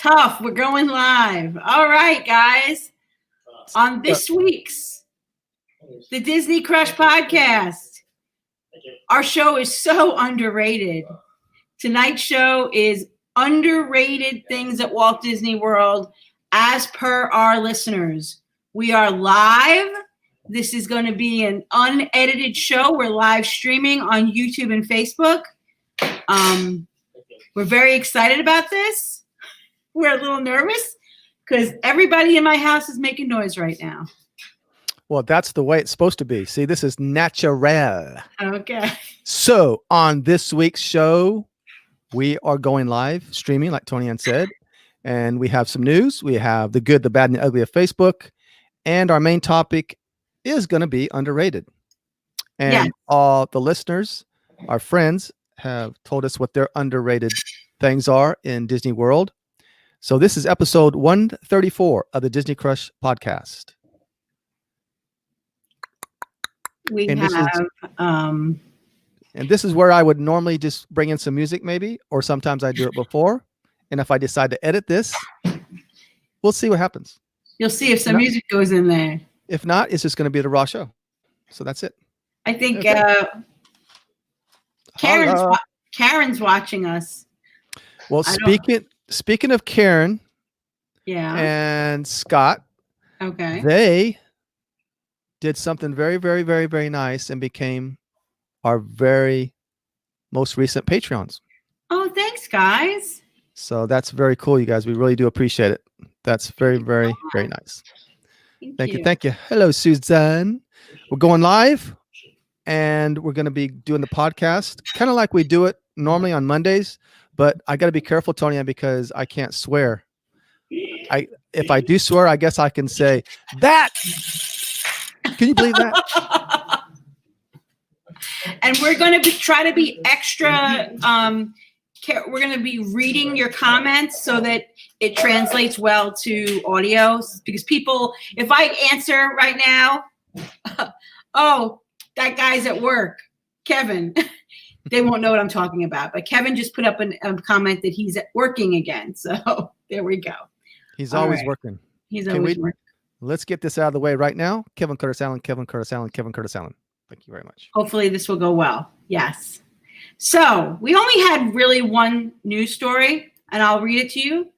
Tough. We're going live. All right, guys. On this week's The Disney Crush Podcast, our show is so underrated. Tonight's show is underrated things at Walt Disney World as per our listeners. We are live. This is going to be an unedited show. We're live streaming on YouTube and Facebook. We're very excited about this. We're a little nervous because everybody in my house is making noise right now. Well, that's the way it's supposed to be. See, this is natural. Okay. So on this week's show, we are going live streaming, like Tony Ann said, and we have some news. We have the good, the bad, and the ugly of Facebook, and our main topic is going to be underrated. And all the listeners, our friends, have told us what their underrated things are in Disney World. So this is episode 134 of the Disney Crush podcast. And this is where I would normally just bring in some music maybe, or sometimes I do it before. And if I decide to edit this, we'll see what happens. You'll see if some music goes in there. If not, it's just going to be the raw show. So that's it. I think Karen's watching us. Well, speaking of Karen and Scott, they did something very, very, very, very nice and became our very most recent Patreons. Oh, thanks, guys. So that's very cool, you guys. We really do appreciate it. That's very, very, very nice. Thank you. Thank you. Hello, Suzanne. We're going live, and we're going to be doing the podcast kind of like we do it normally on Mondays. But I got to be careful, Tony, because I can't swear. If I do swear, I guess I can say that. Can you believe that? And we're going to try to be extra. We're going to be reading your comments so that it translates well to audio. Because people, if I answer right now, oh, that guy's at work, Kevin. They won't know what I'm talking about. But Kevin just put up a comment that he's working again. So there we go. He's always working. He's always working. Let's get this out of the way right now. Kevin Curtis Allen, Kevin Curtis Allen, Kevin Curtis Allen. Thank you very much. Hopefully this will go well. Yes. So we only had really one news story, and I'll read it to you.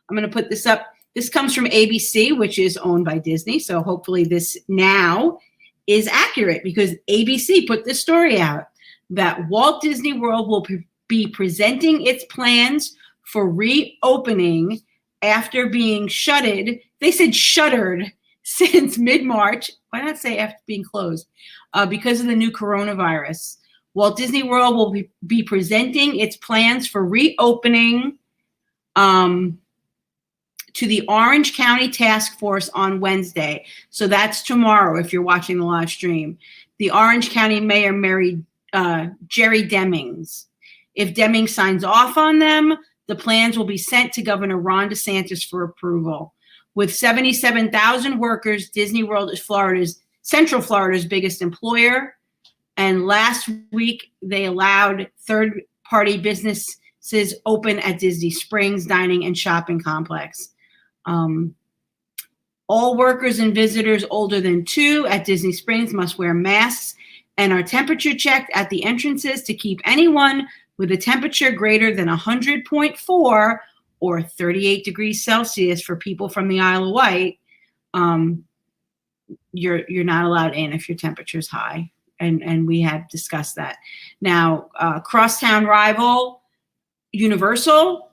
I'm going to put this up. This comes from ABC, which is owned by Disney. So hopefully this now is accurate because ABC put this story out that Walt Disney World will be presenting its plans for reopening after being shuttered. They said shuttered since mid-March. Why not say after being closed? Because of the new coronavirus. Walt Disney World will be presenting its plans for reopening to the Orange County Task Force on Wednesday. So that's tomorrow if you're watching the live stream. The Orange County Mayor Jerry Demings. If Demings signs off on them, the plans will be sent to Governor Ron DeSantis for approval. With 77,000 workers, Disney World is Central Florida's biggest employer. And last week, they allowed third-party businesses open at Disney Springs Dining and Shopping Complex. All workers and visitors older than 2 at Disney Springs must wear masks and are temperature checked at the entrances to keep anyone with a temperature greater than 100.4 or 38 degrees Celsius for people from the Isle of Wight. You're not allowed in if your temperature is high. And we have discussed that. Now, crosstown rival Universal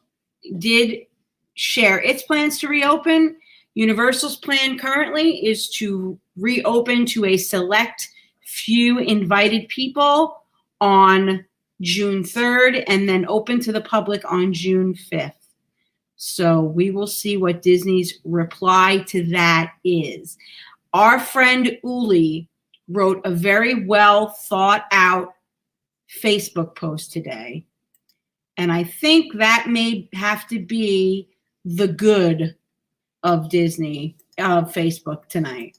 did share its plans to reopen. Universal's plan currently is to reopen to a select few invited people on June 3rd and then open to the public on June 5th. So we will see what Disney's reply to that is. Our friend Uli wrote a very well thought out Facebook post today. And I think that may have to be the good of Disney, of Facebook tonight.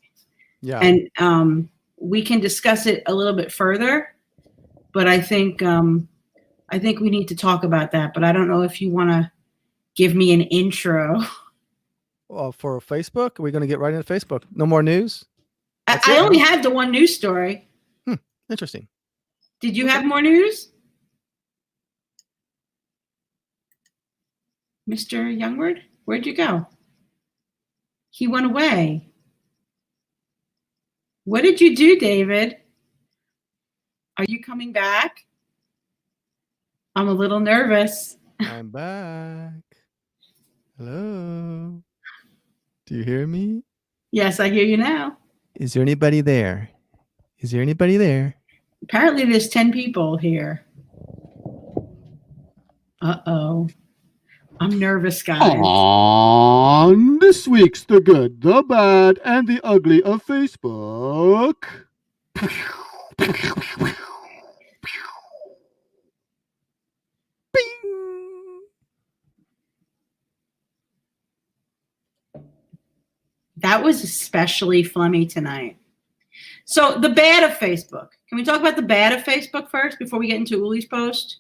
Yeah. And we can discuss it a little bit further, but I think we need to talk about that. But I don't know if you want to give me an intro. For Facebook, are we going to get right into Facebook? No more news? I only had the one news story. Interesting. Did you have more news? Mr. Youngward, where'd you go? He went away. What did you do, David? Are you coming back? I'm a little nervous. I'm back. Hello. Do you hear me? Yes, I hear you now. Is there anybody there? Is there anybody there? Apparently there's 10 people here. Uh-oh. I'm nervous, guys. On this week's The Good, the Bad, and the Ugly of Facebook. Bing! That was especially funny tonight. So the bad of Facebook. Can we talk about the bad of Facebook first before we get into Uli's post?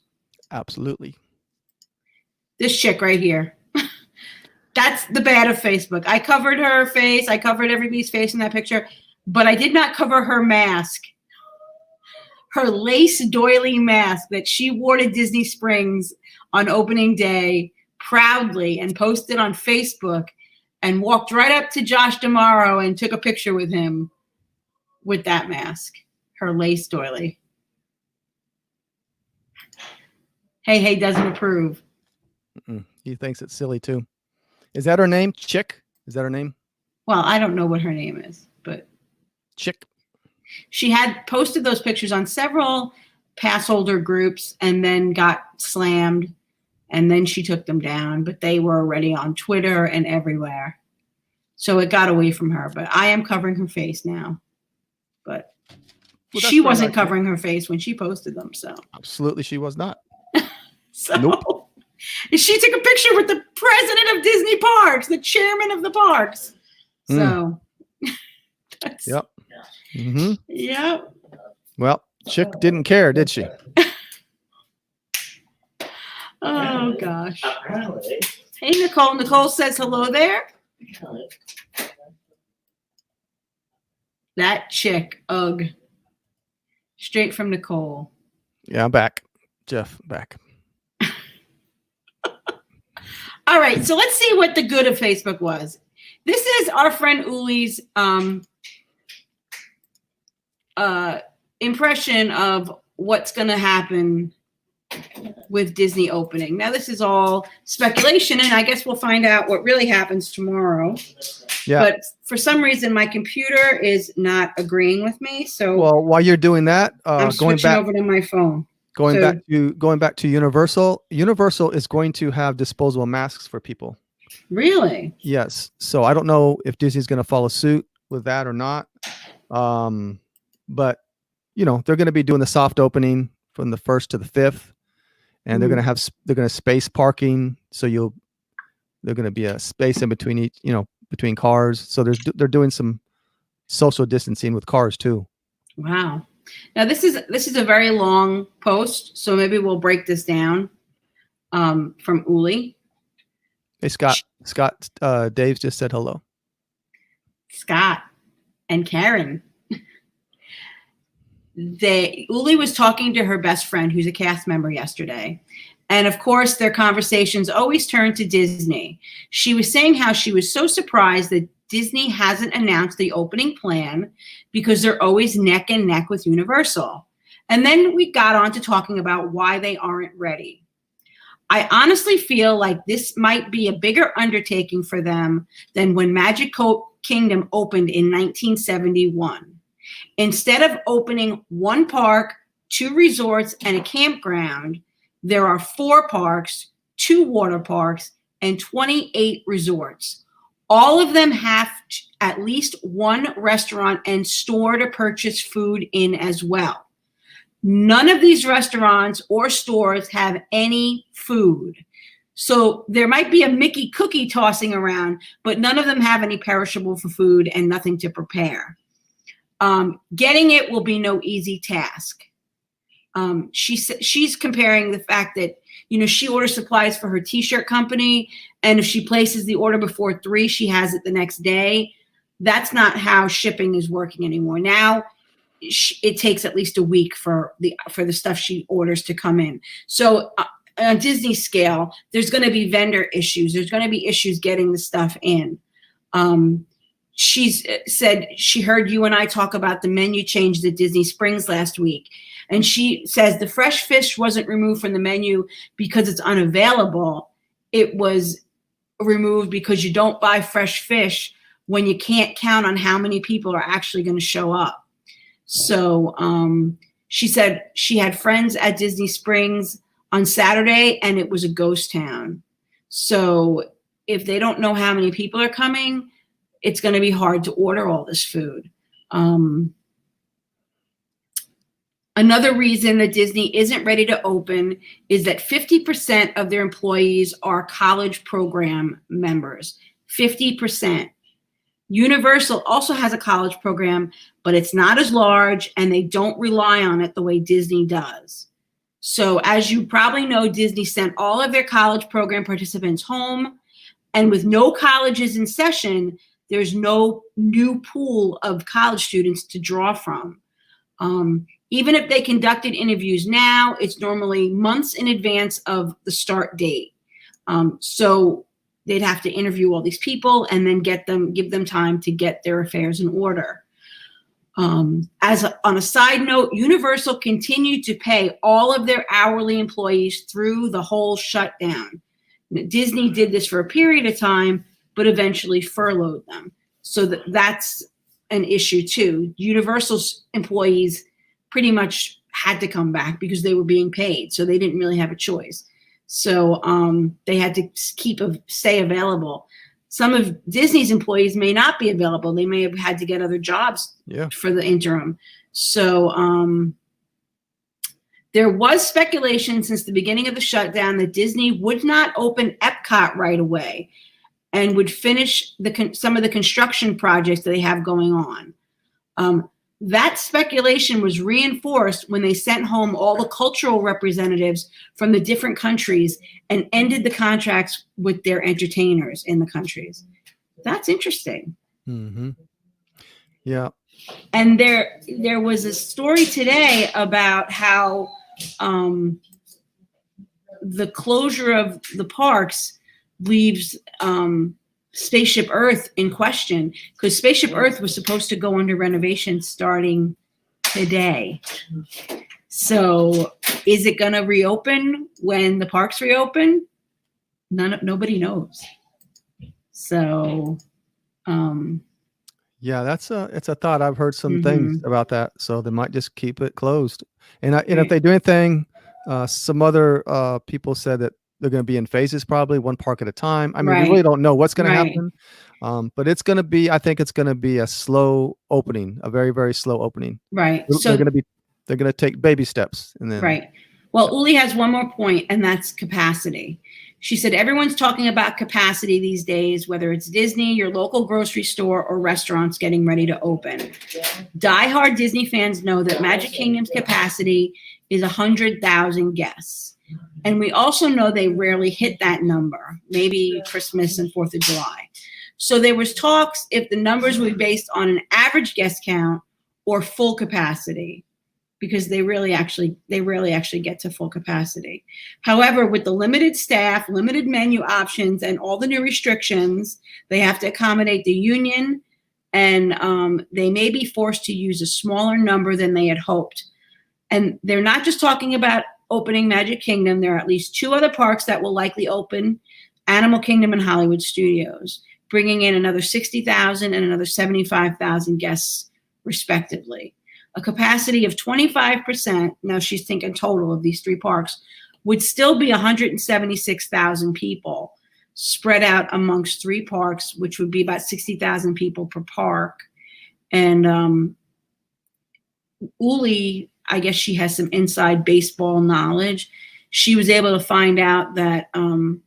Absolutely. This chick right here. That's the bad of Facebook. I covered her face. I covered everybody's face in that picture, but I did not cover her mask. Her lace doily mask that she wore to Disney Springs on opening day proudly and posted on Facebook and walked right up to Josh D'Amaro and took a picture with him with that mask, her lace doily. Hey doesn't approve. He thinks it's silly too. Is that her name? Chick? Is that her name? Well, I don't know what her name is, but Chick. she had posted those pictures on several pass holder groups and then got slammed, and then she took them down, but they were already on Twitter and everywhere. So it got away from her, but I am covering her face now. But she wasn't covering her face when she posted them, so. Absolutely, she was not. So Nope. She took a picture with the president of Disney Parks, the chairman of the parks. So that's, Yep. Mm-hmm. Yep. Well, Chick didn't care, did she? Oh gosh. Hey Nicole. Nicole says hello there. That chick, ugh. Straight from Nicole. Yeah, I'm back. Jeff, back. All right, so let's see what the good of Facebook was. This is our friend Uli's impression of what's going to happen with Disney opening. Now, this is all speculation, and I guess we'll find out what really happens tomorrow. Yeah. But for some reason, my computer is not agreeing with me. So Well, while you're doing that, I'm switching over to my phone. Going back to Universal. Universal is going to have disposable masks for people. Really? Yes. So I don't know if Disney's going to follow suit with that or not. But you know, they're going to be doing the soft opening from the 1st to the 5th, and they're going to space parking. So they're going to be a space in between each, between cars. So they're doing some social distancing with cars too. Wow. Now this is a very long post, so maybe we'll break this down from Uli. Hey Scott, Dave just said hello. Scott and Karen. Uli was talking to her best friend, who's a cast member, yesterday. And of course, their conversations always turn to Disney. She was saying how she was so surprised that Disney hasn't announced the opening plan because they're always neck and neck with Universal. And then we got on to talking about why they aren't ready. I honestly feel like this might be a bigger undertaking for them than when Magic Kingdom opened in 1971. Instead of opening one park, 2 resorts, and a campground, there are 4 parks, 2 water parks, and 28 resorts. All of them have at least one restaurant and store to purchase food in as well. None of these restaurants or stores have any food. So there might be a Mickey cookie tossing around, but none of them have any perishable food and nothing to prepare. Getting it will be no easy task. She's comparing the fact that she orders supplies for her t-shirt company, and if she places the order before 3, she has it the next day. That's not how shipping is working anymore. Now it takes at least a week for the stuff she orders to come in. So on Disney scale, there's going to be vendor issues. There's going to be issues getting the stuff in. She's said she heard you and I talk about the menu changes at Disney Springs last week. And she says the fresh fish wasn't removed from the menu because it's unavailable. It was removed because you don't buy fresh fish when you can't count on how many people are actually going to show up. So she said she had friends at Disney Springs on Saturday, and it was a ghost town. So if they don't know how many people are coming, it's going to be hard to order all this food. Another reason that Disney isn't ready to open is that 50% of their employees are college program members. 50%. Universal also has a college program, but it's not as large, and they don't rely on it the way Disney does. So as you probably know, Disney sent all of their college program participants home, and with no colleges in session, there's no new pool of college students to draw from. Even if they conducted interviews now, it's normally months in advance of the start date. So they'd have to interview all these people and then give them time to get their affairs in order. On a side note, Universal continued to pay all of their hourly employees through the whole shutdown. Disney did this for a period of time, but eventually furloughed them. So that's an issue too. Universal's employees pretty much had to come back because they were being paid, so they didn't really have a choice. So they had to stay available. Some of Disney's employees may not be available. They may have had to get other jobs for the interim. So there was speculation since the beginning of the shutdown that Disney would not open Epcot right away and would finish some of the construction projects that they have going on. That speculation was reinforced when they sent home all the cultural representatives from the different countries and ended the contracts with their entertainers in the countries. That's interesting. Mm-hmm. Yeah. And there was a story today about how the closure of the parks leaves Spaceship Earth in question, because Spaceship Earth was supposed to go under renovation starting today. So is it going to reopen when the parks reopen? Nobody knows. So yeah, it's a thought. I've heard some things about that, so they might just keep it closed. And if they do anything, some other people said that they're going to be in phases, probably one park at a time. I mean, we really don't know what's going to happen, but it's going to be. I think it's going to be a slow opening, a very, very slow opening. Right. So they're going to take baby steps, and then right. Well, Uli has one more point, and that's capacity. She said everyone's talking about capacity these days, whether it's Disney, your local grocery store, or restaurants getting ready to open. Diehard Disney fans know that Magic Kingdom's capacity is 100,000 guests. And we also know they rarely hit that number, maybe Christmas and 4th of July. So there was talks if the numbers would be based on an average guest count or full capacity, because they rarely actually get to full capacity. However, with the limited staff, limited menu options, and all the new restrictions, they have to accommodate the union, and they may be forced to use a smaller number than they had hoped. And they're not just talking about opening Magic Kingdom. There are at least 2 other parks that will likely open, Animal Kingdom and Hollywood Studios, bringing in another 60,000 and another 75,000 guests, respectively. A capacity of 25%, now she's thinking total of these 3 parks, would still be 176,000 people spread out amongst 3 parks, which would be about 60,000 people per park. And Uli, I guess she has some inside baseball knowledge. She was able to find out that some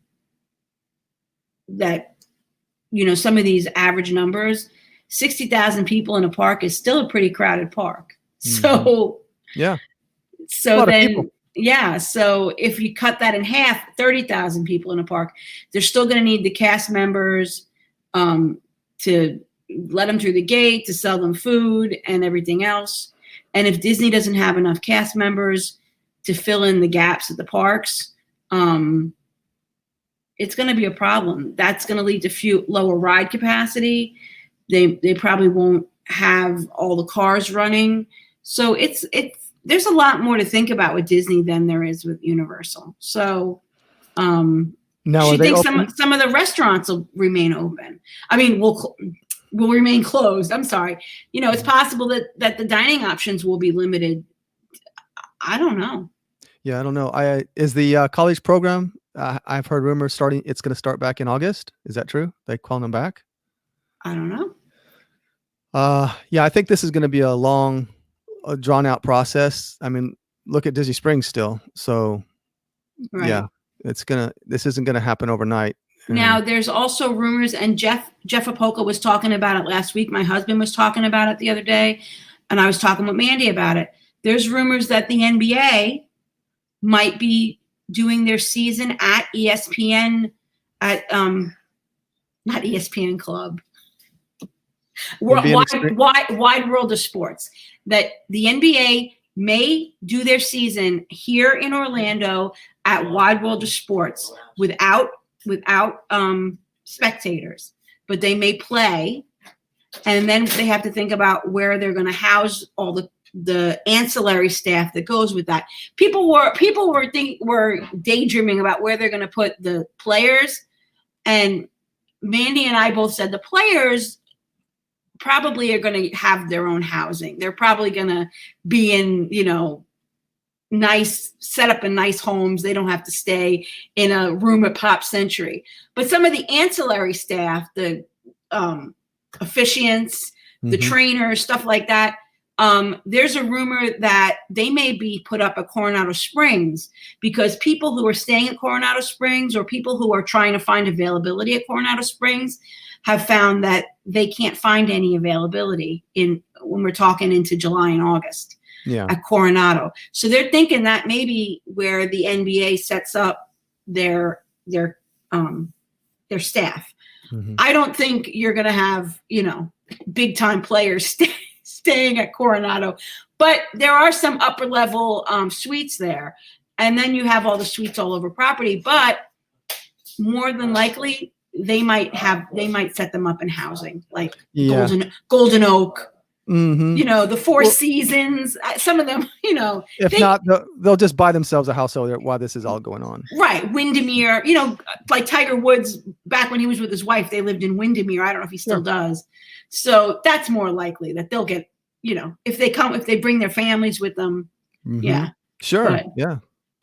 of these average numbers, 60,000 people in a park is still a pretty crowded park. So yeah. So then Yeah, so if you cut that in half, 30,000 people in a park, they're still going to need the cast members to let them through the gate, to sell them food and everything else. And if Disney doesn't have enough cast members to fill in the gaps at the parks, it's going to be a problem. That's going to lead to lower ride capacity. They probably won't have all the cars running. So there's a lot more to think about with Disney than there is with Universal. So Now, I are they think open? some of the restaurants will remain open. I mean, will remain closed. I'm sorry. It's possible that the dining options will be limited. I don't know. Yeah, I don't know. Is the college program? I've heard rumors starting. It's going to start back in August. Is that true? They calling them back? I don't know. Yeah, I think this is going to be a long, drawn out process. I mean, look at Disney Springs still. So Right. yeah, this isn't going to happen overnight. Now there's also rumors, and Jeff Apoka was talking about it last week. My husband was talking about it the other day, and I was talking with Mandy about it. There's rumors that the NBA might be doing their season at ESPN, at not ESPN Club, Wide World of Sports. That the NBA may do their season here in Orlando at Wide World of Sports without spectators, but they may play, and then they have to think about where they're going to house all the ancillary staff that goes with that. People were daydreaming about where they're going to put the players, and Mandy and I both said the players probably are going to have their own housing. They're probably going to be in, set up in nice homes. They don't have to stay in a room at Pop Century. But some of the ancillary staff, the officiants, the trainers, stuff like that, there's a rumor that they may be put up at Coronado Springs, because people who are staying at Coronado Springs, or people who are trying to find availability at Coronado Springs, have found that they can't find any availability when we're talking into July and August. Yeah. At Coronado. So they're thinking that maybe where the NBA sets up their staff. I don't think you're going to have, big time players staying at Coronado, but there are some upper level suites there. And then you have all the suites all over property, but more than likely they might set them up in housing, like Golden Oak, the Four Seasons, some of them, if not, they'll just buy themselves a house over there while this is all going on. Right. Windermere, like Tiger Woods, back when he was with his wife, they lived in Windermere. I don't know if he still does. So that's more likely that they'll get, if they bring their families with them. Yeah. Sure.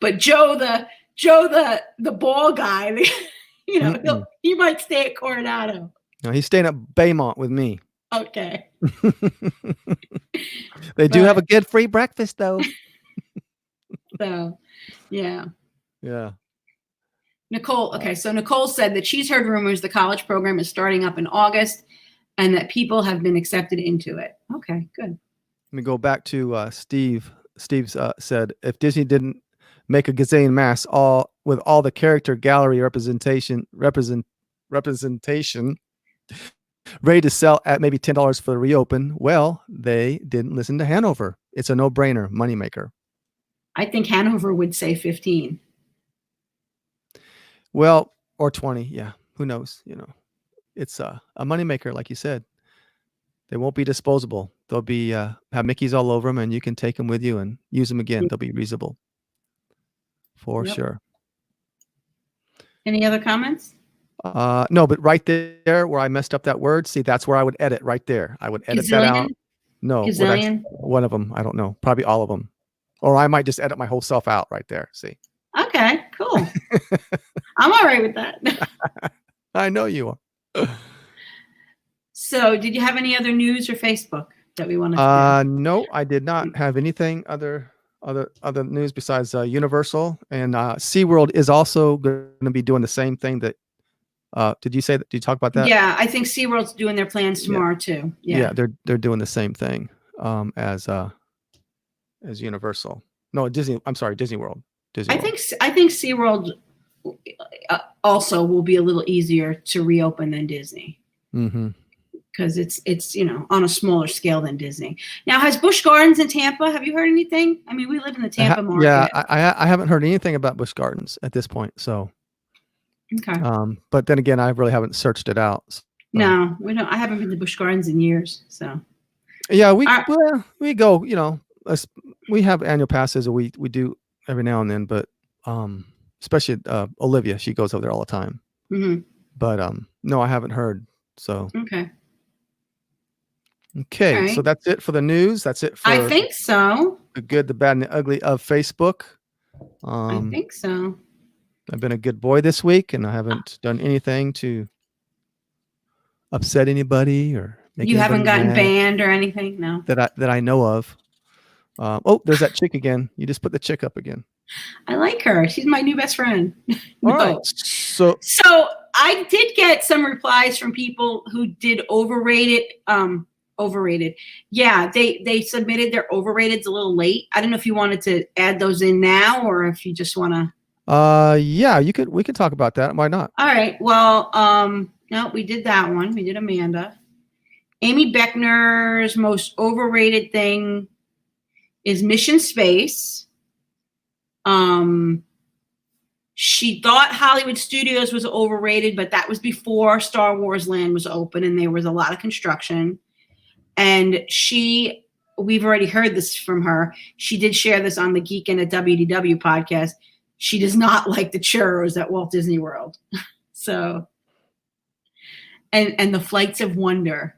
But Joe, the ball guy, he might stay at Coronado. No, he's staying at Baymont with me. Okay. They do have a good free breakfast, though. So, yeah. Yeah. Nicole. Okay. So Nicole said that she's heard rumors the college program is starting up in August, and that people have been accepted into it. Okay, good. Let me go back to Steve. Steve's said, if Disney didn't make a gazillion masks with all the character gallery representation ready to sell at maybe $10 for the reopen, well, they didn't listen to Hanover. It's a no-brainer moneymaker. I think Hanover would say 15. Well, or 20. Yeah, who knows? It's a moneymaker, like you said. They won't be disposable. They'll be have Mickeys all over them, and you can take them with you and use them again. They'll be reusable for sure. Any other comments? No, but right there where I messed up that word, see, that's where I would edit right there. I would edit that out. No, one of them. I don't know. Probably all of them. Or I might just edit my whole self out right there. See? Okay, cool. I'm all right with that. I know you are. So did you have any other news or Facebook that we wanted to do? No, I did not have anything other news besides Universal, and SeaWorld is also going to be doing the same thing that did you talk about that? Yeah, I think SeaWorld's doing their plans tomorrow too. Yeah, they're doing the same thing as Universal. No, Disney. I'm sorry, Disney World. Disney I World. think SeaWorld also will be a little easier to reopen than Disney. Mm-hmm. Because it's on a smaller scale than Disney. Now, has Busch Gardens in Tampa? Have you heard anything? I mean, we live in the Tampa market. Yeah, I haven't heard anything about Busch Gardens at this point. So, Okay. but then again, I really haven't searched it out. So. No, we don't. I haven't been to Busch Gardens in years. So. Yeah, we go. We have annual passes. We do every now and then, but especially Olivia, she goes over there all the time. Mm-hmm. But no, I haven't heard. So. Okay. Right. So that's it for the news. That's it for I think so. The good, the bad, and the ugly of Facebook. I think so. I've been a good boy this week, and I haven't done anything to upset anybody or make you haven't gotten mad banned or anything, no? That I know of. Oh, there's that chick again. You just put the chick up again. I like her. She's my new best friend. No. All right. So I did get some replies from people who did overrated. Yeah, they submitted their overrateds a little late. I don't know if you wanted to add those in now or if you just want to. Yeah, we could talk about that. Why not? All right. Well, no, we did that one. We did Amanda. Amy Beckner's most overrated thing is Mission Space. She thought Hollywood Studios was overrated, but that was before Star Wars Land was open and there was a lot of construction. And we've already heard this from her. She did share this on the Geek and a WDW podcast. She does not like the churros at Walt Disney World. So, and the Flights of Wonder.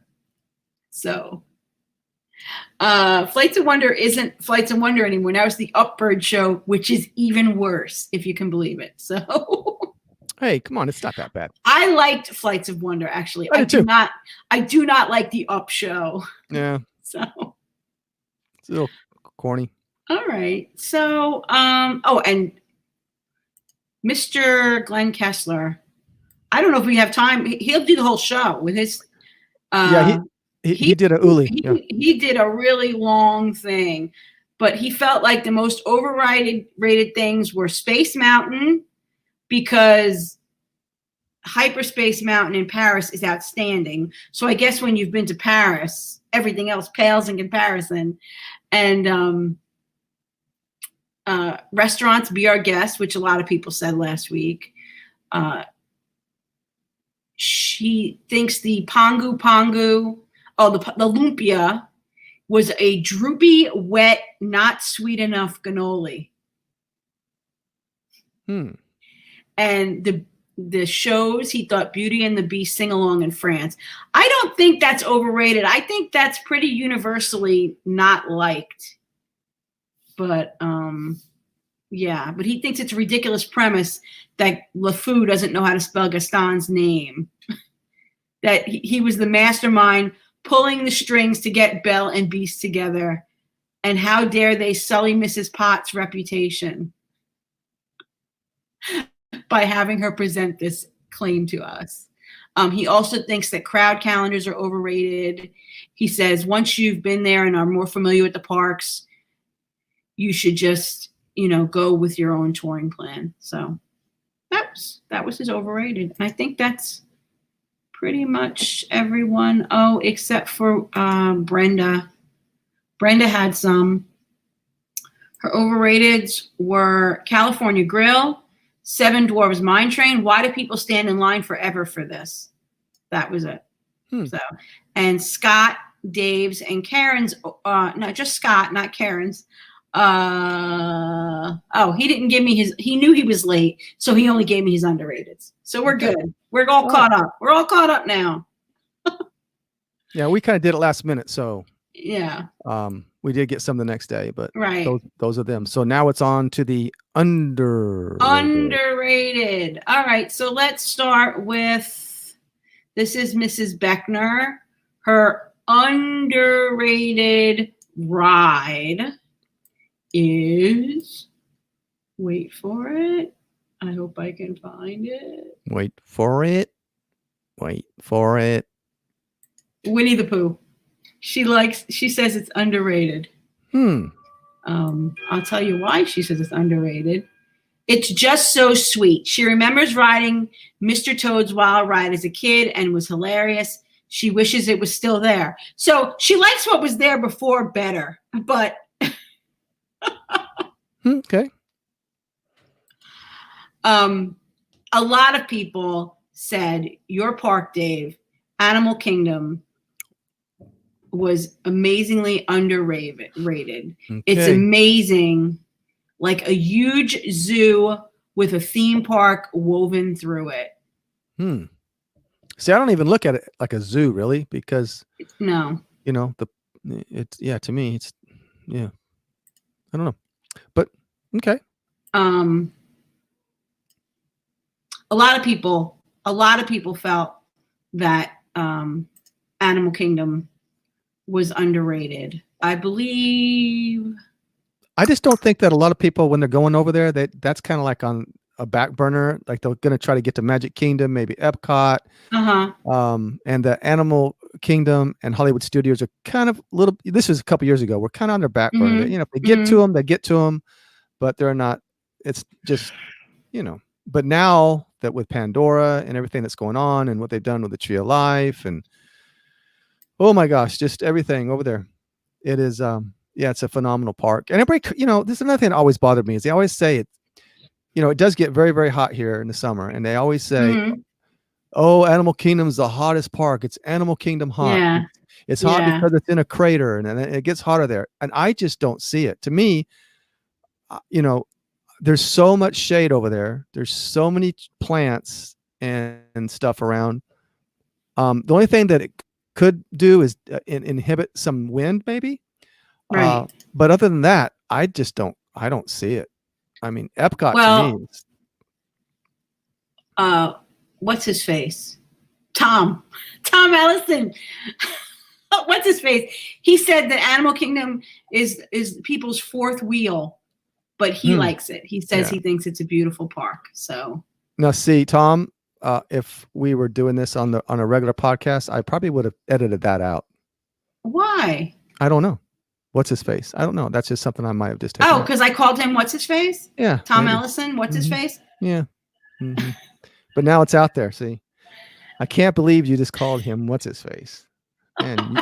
So, Flights of Wonder isn't Flights of Wonder anymore. Now it's the Upbird show, which is even worse, if you can believe it. So, hey, come on, it's not that bad. I liked Flights of Wonder, actually. I do not like the Up show. Yeah. So it's a little corny. All right. So, and Mr. Glenn Kessler. I don't know if we have time. He'll do the whole show with his. He did a Uli. He did a really long thing, but he felt like the most overrated things were Space Mountain, because Hyperspace Mountain in Paris is outstanding. So I guess when you've been to Paris, everything else pales in comparison. And restaurants, Be Our Guest, which a lot of people said last week. She thinks the Pongu, the lumpia was a droopy, wet, not sweet enough cannoli. And the shows, he thought Beauty and the Beast sing along in France. I don't think that's overrated. I think that's pretty universally not liked. But yeah, but he thinks it's a ridiculous premise that LeFou doesn't know how to spell Gaston's name. That he was the mastermind pulling the strings to get Belle and Beast together. And how dare they sully Mrs. Potts' reputation by having her present this claim to us. He also thinks that crowd calendars are overrated. He says once you've been there and are more familiar with the parks, you should just, go with your own touring plan. So that was his overrated. I think that's pretty much everyone. Oh, except for Brenda. Brenda had some. Her overrateds were California Grill, Seven Dwarfs Mine Train. Why do people stand in line forever for this? That was it. So, and Scott, Dave's, and Karen's. No, just Scott, not Karen's. He didn't give me his. He knew he was late, so he only gave me his underrateds. So we're good. We're all caught up. We're all caught up now. Yeah, we kind of did it last minute, so yeah. We did get some the next day, but right. Those are them. So now it's on to the underrated. All right, so let's start with this is Mrs. Beckner. Her underrated ride is, wait for it. I hope I can find it. Wait for it. Winnie the Pooh. She says it's underrated. I'll tell you why she says it's underrated. It's just so sweet. She remembers riding Mr. Toad's Wild Ride as a kid and was hilarious. She wishes it was still there. So she likes what was there before better, but Okay. A lot of people said your park, Dave, Animal Kingdom, was amazingly underrated. It's Okay. amazing, like a huge zoo with a theme park woven through it. See, I don't even look at it like a zoo, really, because No. you know to me it's I don't know, but okay. A lot of people felt that Animal Kingdom was underrated. I believe. I just don't think that a lot of people, when they're going over there, that's kind of like on a back burner. Like they're going to try to get to Magic Kingdom, maybe Epcot, and the Animal Kingdom and Hollywood Studios are kind of little. This was a couple years ago. We're kind of on their back burner. You know, if they get to them, they get to them, but they're not. It's just, But now that with Pandora and everything that's going on, and what they've done with the Tree of Life, and oh my gosh, just everything over there, it is. It's a phenomenal park. And everybody, this is another thing that always bothered me is they always say it. It does get very, very hot here in the summer, and they always say, "Oh, Animal Kingdom's the hottest park. It's Animal Kingdom hot. Yeah. It's hot because it's in a crater, and it gets hotter there." And I just don't see it. To me, there's so much shade over there. There's so many plants and stuff around. The only thing that it could do is inhibit some wind, maybe. Right. But other than that, I don't see it. I mean, Epcot to me. What's his face? Tom Ellison. What's his face? He said that Animal Kingdom is people's fourth wheel, but he likes it. He says he thinks it's a beautiful park. So now, see, Tom, if we were doing this on a regular podcast, I probably would have edited that out. Why? I don't know. What's his face? I don't know. That's just something I might have just taken. Oh, because I called him what's his face? Yeah. Tom maybe. Ellison, what's his face? Yeah. But now it's out there. See, I can't believe you just called him what's his face. And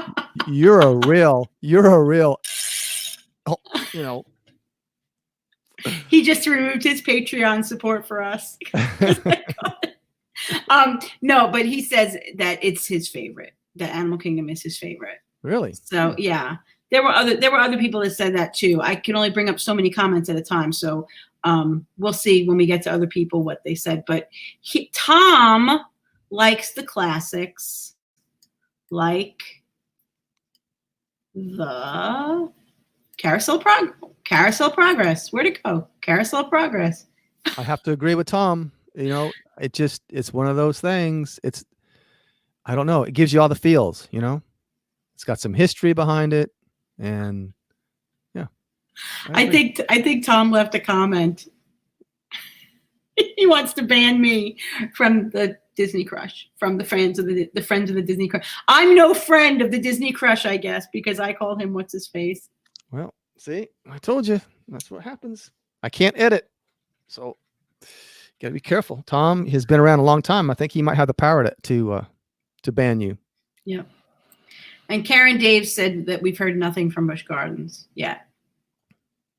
you're a real, He just removed his Patreon support for us. No, but he says that it's his favorite. That Animal Kingdom is his favorite. Really? So yeah, there were other people that said that too. I can only bring up so many comments at a time, so we'll see when we get to other people what they said. But Tom likes the classics, like the Carousel Progress. Where'd it go? Carousel Progress. I have to agree with Tom. It's one of those things. I don't know. It gives you all the feels, It's got some history behind it. And yeah. I think Tom left a comment. He wants to ban me from the Disney Crush, from the friends of the Disney Crush. I'm no friend of the Disney Crush, I guess, because I called him what's his face. Well, see, I told you that's what happens. I can't edit, so gotta be careful. Tom has been around a long time. I think he might have the power to ban you. Yeah. And Karen Dave said that we've heard nothing from Busch Gardens yet.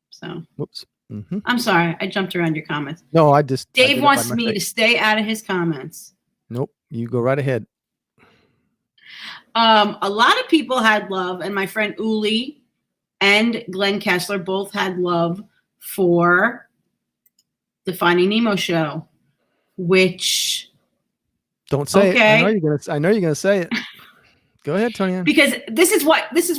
So, whoops. I'm sorry, I jumped around your comments. No, Dave wants me to stay out of his comments. Nope, you go right ahead. A lot of people had love, and my friend Uli and Glenn Kessler both had love for the Finding Nemo show, which don't say it. I know you're gonna say it. Go ahead, Tony. Because this is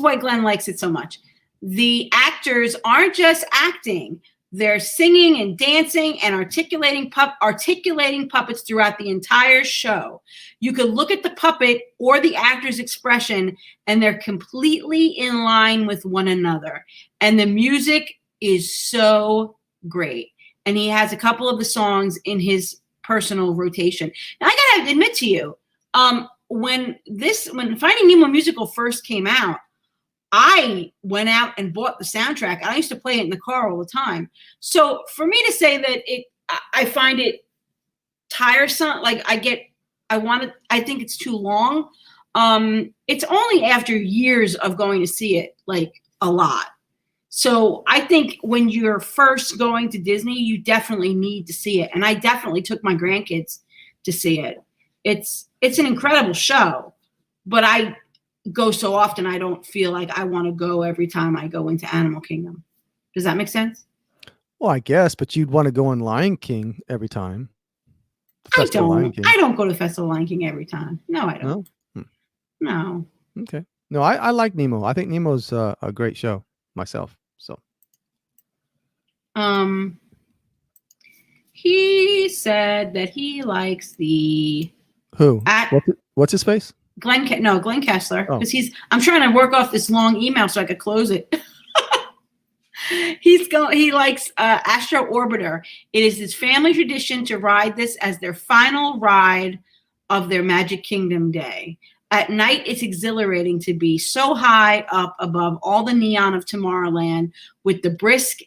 why Glenn likes it so much. The actors aren't just acting; they're singing and dancing and articulating puppets throughout the entire show. You could look at the puppet or the actor's expression, and they're completely in line with one another. And the music is so great. And he has a couple of the songs in his personal rotation. Now, I gotta admit to you, when Finding Nemo musical first came out, I went out and bought the soundtrack. I used to play it in the car all the time. So for me to say that I find it tiresome. Like I think it's too long. It's only after years of going to see it, like a lot. So I think when you're first going to Disney, you definitely need to see it. And I definitely took my grandkids to see it. It's an incredible show, but I go so often I don't feel like I want to go every time I go into Animal Kingdom. Does that make sense? Well, I guess, but you'd want to go in Lion King every time. Festival Lion King. I don't go to Festival Lion King every time. No, I don't. No. Okay. No, I like Nemo. I think Nemo's a great show myself. So. He said that he likes the who? What's his face? Glenn Kessler, because I'm trying to work off this long email so I could close it. He likes Astro Orbiter. It is his family tradition to ride this as their final ride of their Magic Kingdom day. At night, it's exhilarating to be so high up above all the neon of Tomorrowland with the brisk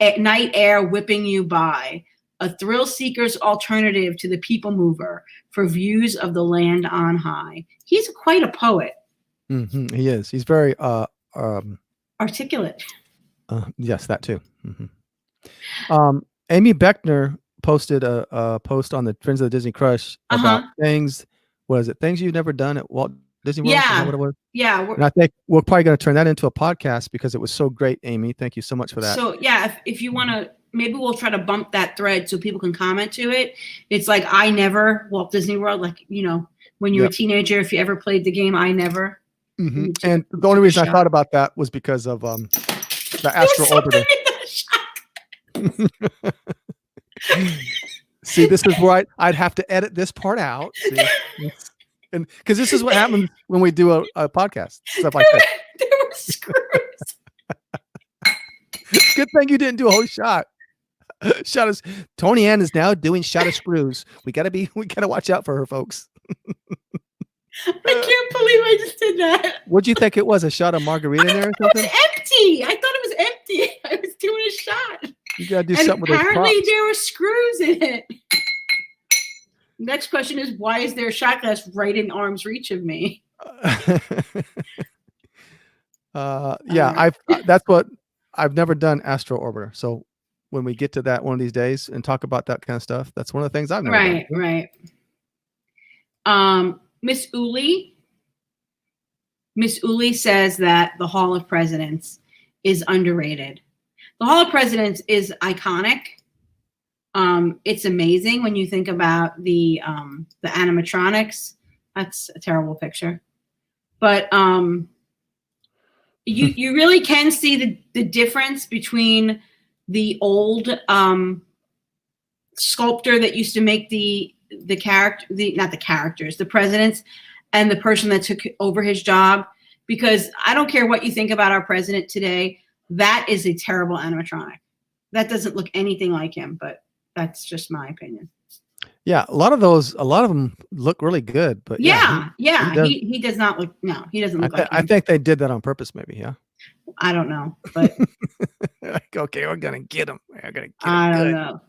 night air whipping you by. A thrill seeker's alternative to the people mover for views of the land on high. He's quite a poet. Mm-hmm. He is. He's very articulate. Yes, that too. Mm-hmm. Amy Beckner posted a post on the Friends of the Disney Crush about things. What is it? Things you've never done at Walt Disney World? Yeah. Is that what it was? Yeah. And I think we're probably going to turn that into a podcast because it was so great, Amy. Thank you so much for that. So yeah, if you want to, maybe we'll try to bump that thread so people can comment to it. It's like I never Walt Disney World, like, you know, when you were a teenager, if you ever played the game, I never. Mm-hmm. And the only reason I thought about that was because of the Astro Orbiter. See, this is where I'd have to edit this part out. See? And because this is what happens when we do a podcast, stuff like that. There were screws. Good thing you didn't do a whole shot. Tony Ann is now doing shot of screws. We gotta watch out for her, folks. I can't believe I just did that. What'd you think it was? A shot of margarita in there or something? It was empty. I thought it was empty. I was doing a shot. You gotta do something with those props. Apparently there were screws in it. Next question is, why is there a shot glass right in arm's reach of me? That's what I've never done Astro Orbiter. So when we get to that one of these days and talk about that kind of stuff, that's one of the things I've never done. Right. Miss Uli says that the Hall of Presidents is underrated. The Hall of Presidents is iconic. It's amazing when you think about the animatronics. That's a terrible picture, but you really can see the difference between the old sculptor that used to make the presidents, and the person that took over his job. Because I don't care what you think about our president today, that is a terrible animatronic. That doesn't look anything like him, but that's just my opinion. Yeah, a lot of them look really good, but he does not look. No, he doesn't look like him. I think they did that on purpose, maybe. Yeah, I don't know, but okay, we're gonna get him. I don't know.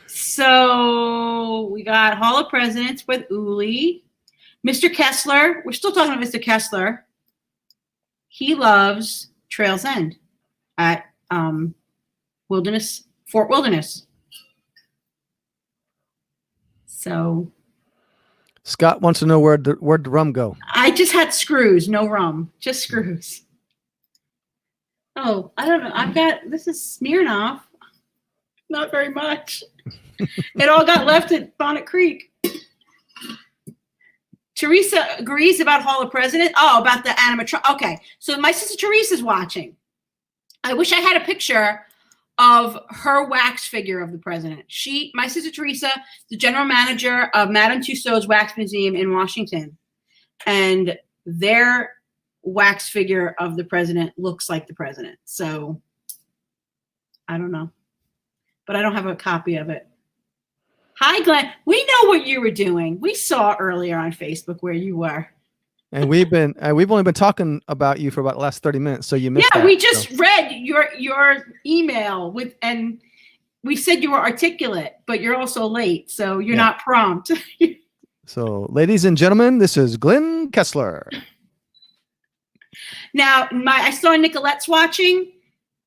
So we got Hall of Presidents with Uli. Mr. Kessler, we're still talking about Mr. Kessler. He loves Trails End at Fort Wilderness. So Scott wants to know where'd the rum go. I just had screws, no rum, just screws. Oh, I don't know. This is Smirnoff. Not very much. It all got left at Bonnet Creek. Teresa agrees about Hall of President. Oh, about the animatronic. Okay, so my sister Teresa's watching. I wish I had a picture of her wax figure of the president. My sister Teresa, the general manager of Madame Tussauds Wax Museum in Washington, and their wax figure of the president looks like the president. So I don't know, but I don't have a copy of it. Hi, Glenn. We know what you were doing. We saw earlier on Facebook where you were. And we've only been talking about you for about the last 30 minutes, so you missed that. We just read your email with We said you were articulate, but you're also late, so you're Yeah. not prompt. So, ladies and gentlemen, this is Glenn Kessler. Now, I saw Nicolette's watching.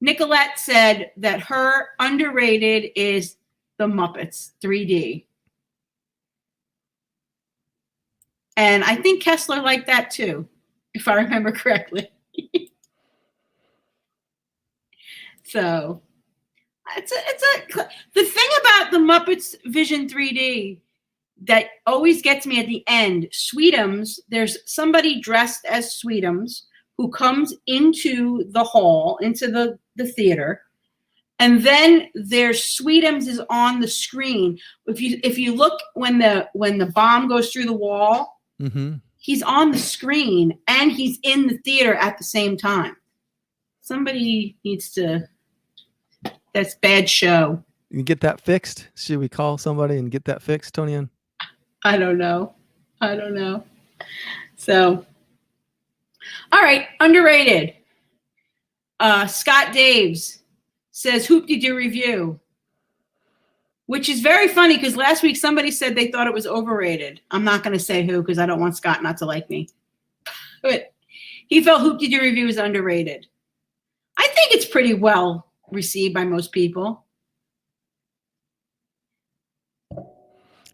Nicolette said that her underrated is the Muppets 3D. And I think Kessler liked that too, if I remember correctly. So the thing about the Muppets Vision 3D that always gets me at the end, Sweetums, there's somebody dressed as Sweetums who comes into the hall, into the theater, and then there's Sweetums is on the screen. If you look when the bomb goes through the wall, he's on the screen and he's in the theater at the same time. Somebody needs to. That's bad show. You can get that fixed. Should we call somebody and get that fixed, Tony? I don't know. So, all right, underrated. Scott Daves says Hoop-de-Doo review, which is very funny because last week somebody said they thought it was overrated. I'm not going to say who because I don't want Scott not to like me. But he felt Hoop-de-Doo review is underrated. I think it's pretty well received by most people.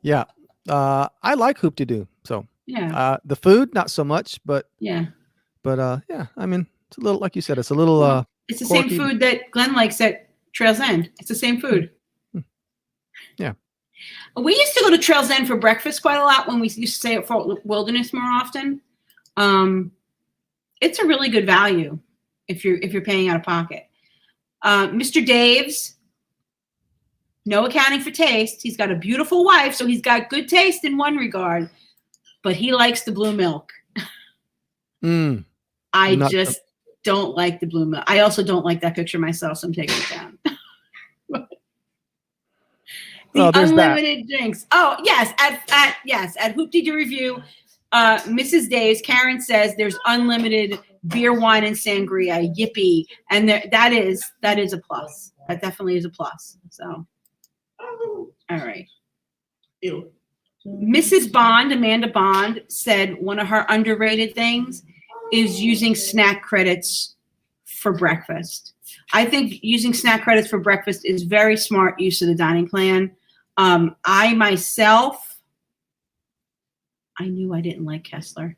Yeah. I like Hoop-de-Doo. So yeah. The food, not so much, but yeah. I mean, it's a little, like you said, it's a little it's the quirky. same food that Glenn likes at Trails End. It's the same food. Yeah. We used to go to Trails End for breakfast quite a lot when we used to stay at Fort Wilderness more often. It's a really good value if you're paying out of pocket. Mr. Daves, no accounting for taste. He's got a beautiful wife, so he's got good taste in one regard, but he likes the blue milk. I just don't like the blue milk. I also don't like that picture myself, so I'm taking it down. The unlimited drinks. Oh, yes, at Hoop-de-Doo review, Mrs. Daves, Karen says there's unlimited beer, wine, and sangria. Yippee! And that is a plus. That definitely is a plus. So, all right. Mrs. Bond, Amanda Bond, said one of her underrated things is using snack credits for breakfast. I think using snack credits for breakfast is very smart use of the dining plan. I myself, I knew I didn't like Kessler.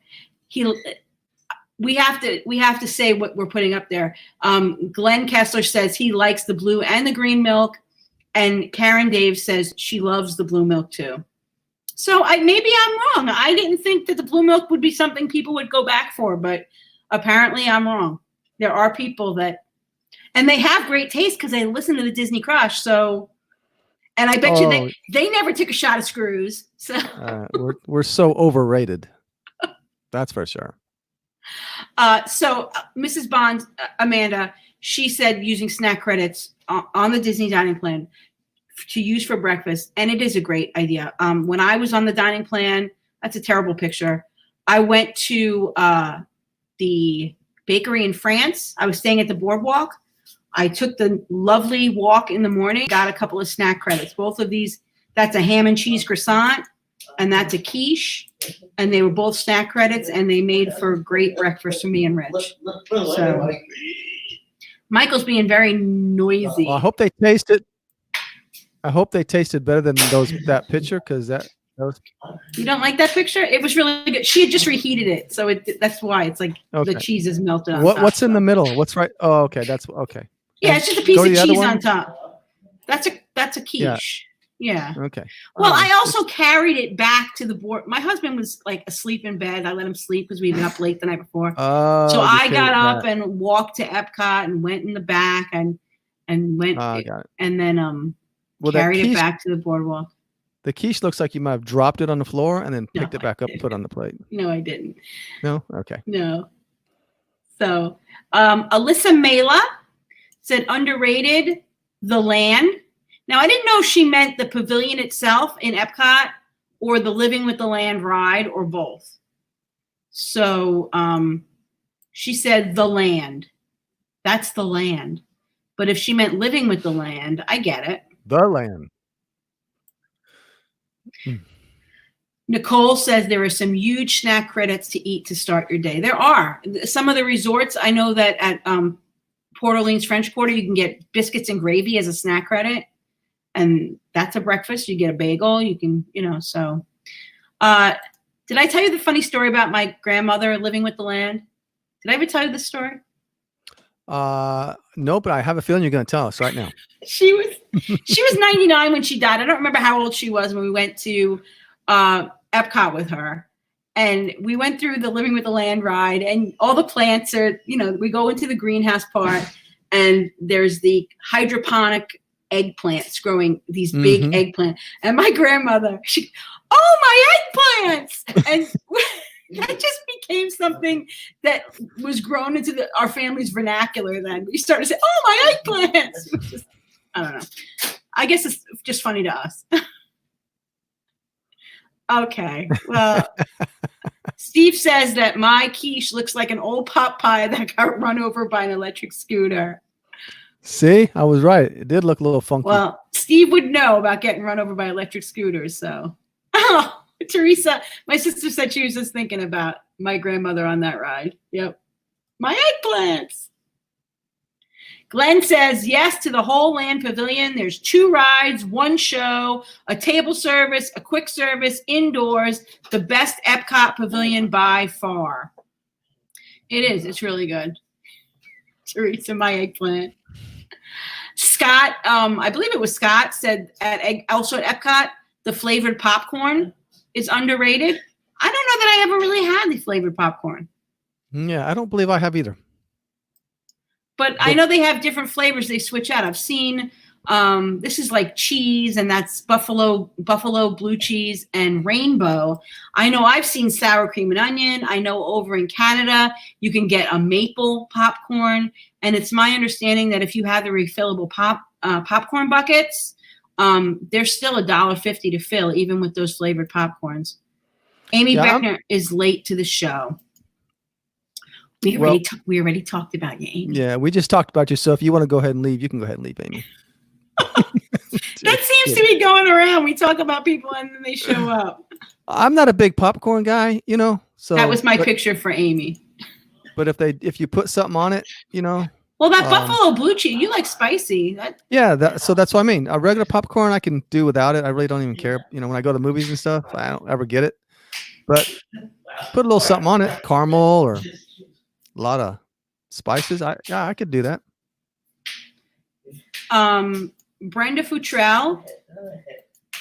We have to say what we're putting up there. Glenn Kessler says he likes the blue and the green milk, and Karen Dave says she loves the blue milk too. So maybe I'm wrong. I didn't think that the blue milk would be something people would go back for, but apparently I'm wrong. There are people that, and they have great taste because they listen to the Disney Crush. So, and I bet you they never took a shot of screws. So we're so overrated. That's for sure. So Mrs. Bond, Amanda, she said using snack credits on the Disney dining plan to use for breakfast, and it is a great idea. When I was on the dining plan, that's a terrible picture. I went to the bakery in France. I was staying at the boardwalk. I took the lovely walk in the morning, got a couple of snack credits. Both of these, that's a ham and cheese croissant, and that's a quiche, and they were both snack credits, and they made for a great breakfast for me and Rich. So Michael's being very noisy. Well, I hope they tasted better than that picture, because that was. You don't like that picture? It was really good. She had just reheated it, so that's why it's like the cheese is melted on top. What's in the middle? What's right? Oh, okay, that's okay. Yeah, it's just a piece of cheese on top. That's a quiche. Yeah. Okay. Well, I also carried it back to the board. My husband was like asleep in bed. I let him sleep because we'd been up late the night before. Oh, so I got up and walked to Epcot and went in the back and went and then carried it back to the boardwalk. The quiche looks like you might have dropped it on the floor and then picked it back up and put it on the plate. No, I didn't. No? Okay. No. So Alyssa Mela said underrated the land. Now, I didn't know she meant the pavilion itself in Epcot or the Living with the Land ride or both. So she said the land. That's the land. But if she meant living with the land, I get it. The land. Nicole says there are some huge snack credits to eat to start your day. There are. Some of the resorts, I know that at Port Orleans French Quarter, you can get biscuits and gravy as a snack credit. And that's a breakfast. You get a bagel. You can, so. Did I tell you the funny story about my grandmother living with the land? Did I ever tell you this story? No, but I have a feeling you're going to tell us right now. She was 99 when she died. I don't remember how old she was when we went to Epcot with her. And we went through the Living with the Land ride, and all the plants are, we go into the greenhouse part, and there's the hydroponic eggplants growing, these big eggplants. And my grandmother, oh, my eggplants! And that just became something that was grown into our family's vernacular then. We started to say, oh, my eggplants! I don't know. I guess it's just funny to us. Okay. Well, Steve says that my quiche looks like an old pot pie that got run over by an electric scooter. See, I was right. It did look a little funky. Well, Steve would know about getting run over by electric scooters. So, oh, Teresa, my sister said she was just thinking about my grandmother on that ride. Yep. My eggplants. Glenn says yes to the whole land pavilion. There's 2 rides, 1 show, a table service, a quick service, indoors. The best Epcot pavilion by far. It is. It's really good. Teresa, my eggplant. Scott, I believe it was Scott, said also at Epcot, the flavored popcorn is underrated. I don't know that I ever really had the flavored popcorn. Yeah, I don't believe I have either. But I know they have different flavors they switch out. I've seen this is like cheese, and that's buffalo blue cheese and rainbow. I know I've seen sour cream and onion. I know over in Canada you can get a maple popcorn, and it's my understanding that if you have the refillable popcorn buckets, they're still $1.50 to fill, even with those flavored popcorns. Amy Beckner is late to the show. We already talked about you, Amy. Yeah, we just talked about you. So if you want to go ahead and leave, you can go ahead and leave, Amy. That seems to be going around. We talk about people and then they show up. I'm not a big popcorn guy, So that was my picture for Amy. But if you put something on it, Well, that buffalo blue cheese, you like spicy. So that's what I mean. A regular popcorn I can do without it. I really don't even care. When I go to movies and stuff, I don't ever get it. But put a little something on it, caramel or a lot of spices. I could do that. Brenda Futrell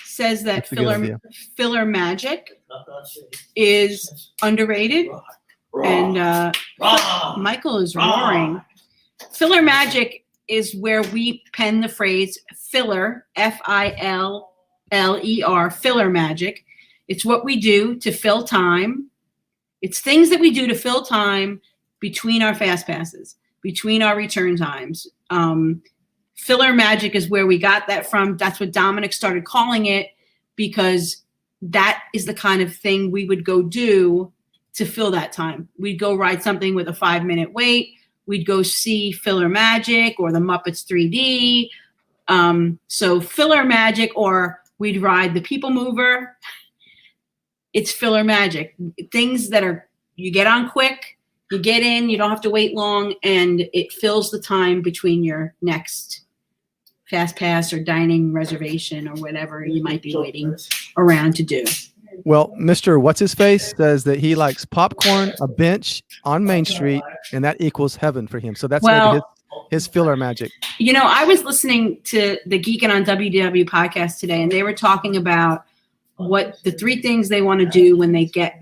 says that filler magic is underrated, and Michael is roaring. Filler magic is where we pen the phrase filler, F-I-L-L-E-R, filler magic. It's what we do to fill time. It's things that we do to fill time between our fast passes, between our return times. Filler magic is where we got that from. That's what Dominic started calling it, because that is the kind of thing we would go do to fill that time. We'd go ride something with a 5-minute wait. We'd go see Filler Magic or the Muppets 3D. So Filler Magic, or we'd ride the People Mover. It's Filler Magic. Things that you get on quick, you get in, you don't have to wait long, and it fills the time between your next fast pass or dining reservation or whatever you might be waiting around to do. Well, Mr. What's-His-Face says that he likes popcorn, a bench on Main Street, and that equals heaven for him. So that's maybe his filler magic. I was listening to the Geekin' on WDW podcast today, and they were talking about what the 3 things they want to do when they get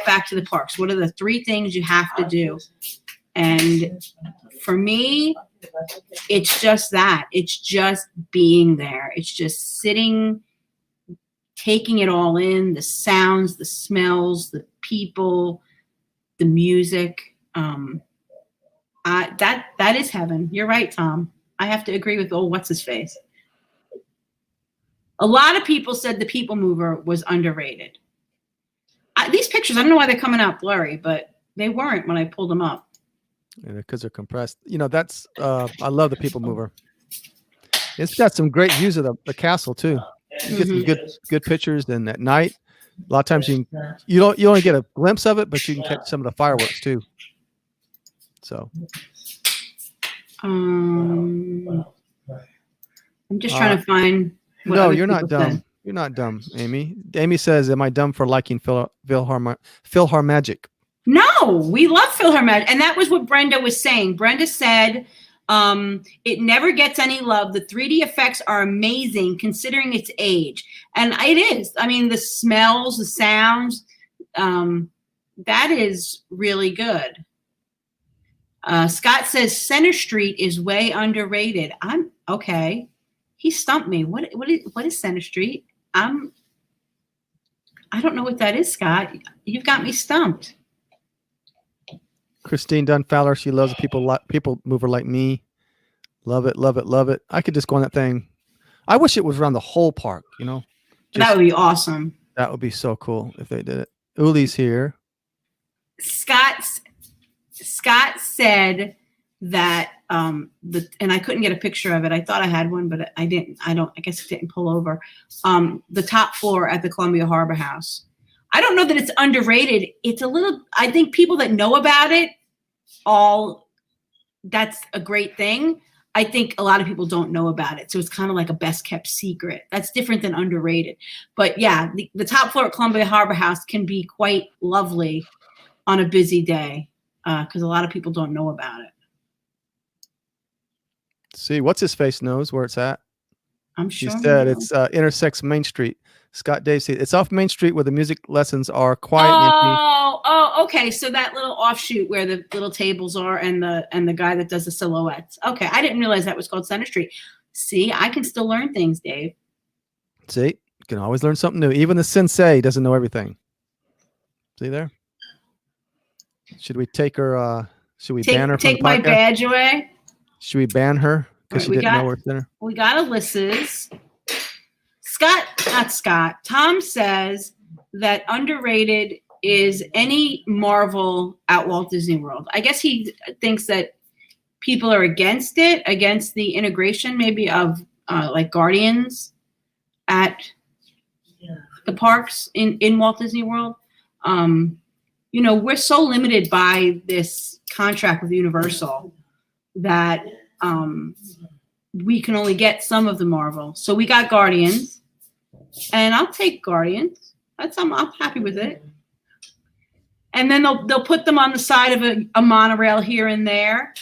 back to the parks. What are the 3 things you have to do? And for me, it's just that. It's just being there. It's just sitting, taking it all in, the sounds, the smells, the people, the music. That is heaven. You're right, Tom. I have to agree with what's-his-face. A lot of people said the People Mover was underrated. These pictures, I don't know why they're coming out blurry, but they weren't when I pulled them up. Because they're compressed. That's I love the People Mover. It's got some great views of the castle too. You get some Mhm. good pictures. And at night, a lot of times you only get a glimpse of it, but you can catch some of the fireworks too. So I'm just trying to find. What no, other you're not people said. dumb. You're not dumb, Amy. Amy says, "Am I dumb for liking PhilharMagic?" No, we love PhilharMagic, and that was what Brenda was saying. Brenda said, "It never gets any love. The 3D effects are amazing considering its age, and it is. I mean, the smells, the sounds, that is really good." Scott says Center Street is way underrated. I'm okay. He stumped me. What is Center Street? I don't know what that is, Scott. You've got me stumped. Christine Dunn Fowler, she loves people mover like me. Love it, love it, love it. I could just go on that thing. I wish it was around the whole park, That would be awesome. That would be so cool if they did it. Uli's here. Scott said that and I couldn't get a picture of it. I thought I had one, but I didn't. I guess it didn't pull over. The top floor at the Columbia Harbor House. I don't know that it's underrated. It's a little. I think people that know about it, that's a great thing. I think a lot of people don't know about it, so it's kind of like a best kept secret. That's different than underrated. But yeah, the top floor at Columbia Harbor House can be quite lovely on a busy day because a lot of people don't know about it. See, what's his face knows where it's at. I'm sure. He said it's intersects Main Street. Scott Dave said it's off Main Street where the music lessons are quiet. Okay. So that little offshoot where the little tables are and the guy that does the silhouettes. Okay, I didn't realize that was called Center Street. See, I can still learn things, Dave. See, you can always learn something new. Even the sensei doesn't know everything. See there? Should we take her? Should we ban her from the podcast? Take my badge away. Should we ban her because she didn't know where it's dinner? We got Alyssa's. Tom says that underrated is any Marvel at Walt Disney World. I guess he thinks that people are against the integration maybe of like Guardians at the parks in Walt Disney World. We're so limited by this contract with Universal that we can only get some of the Marvel. So we got Guardians, and I'll take Guardians. I'm happy with it. And then they'll put them on the side of a monorail here and there.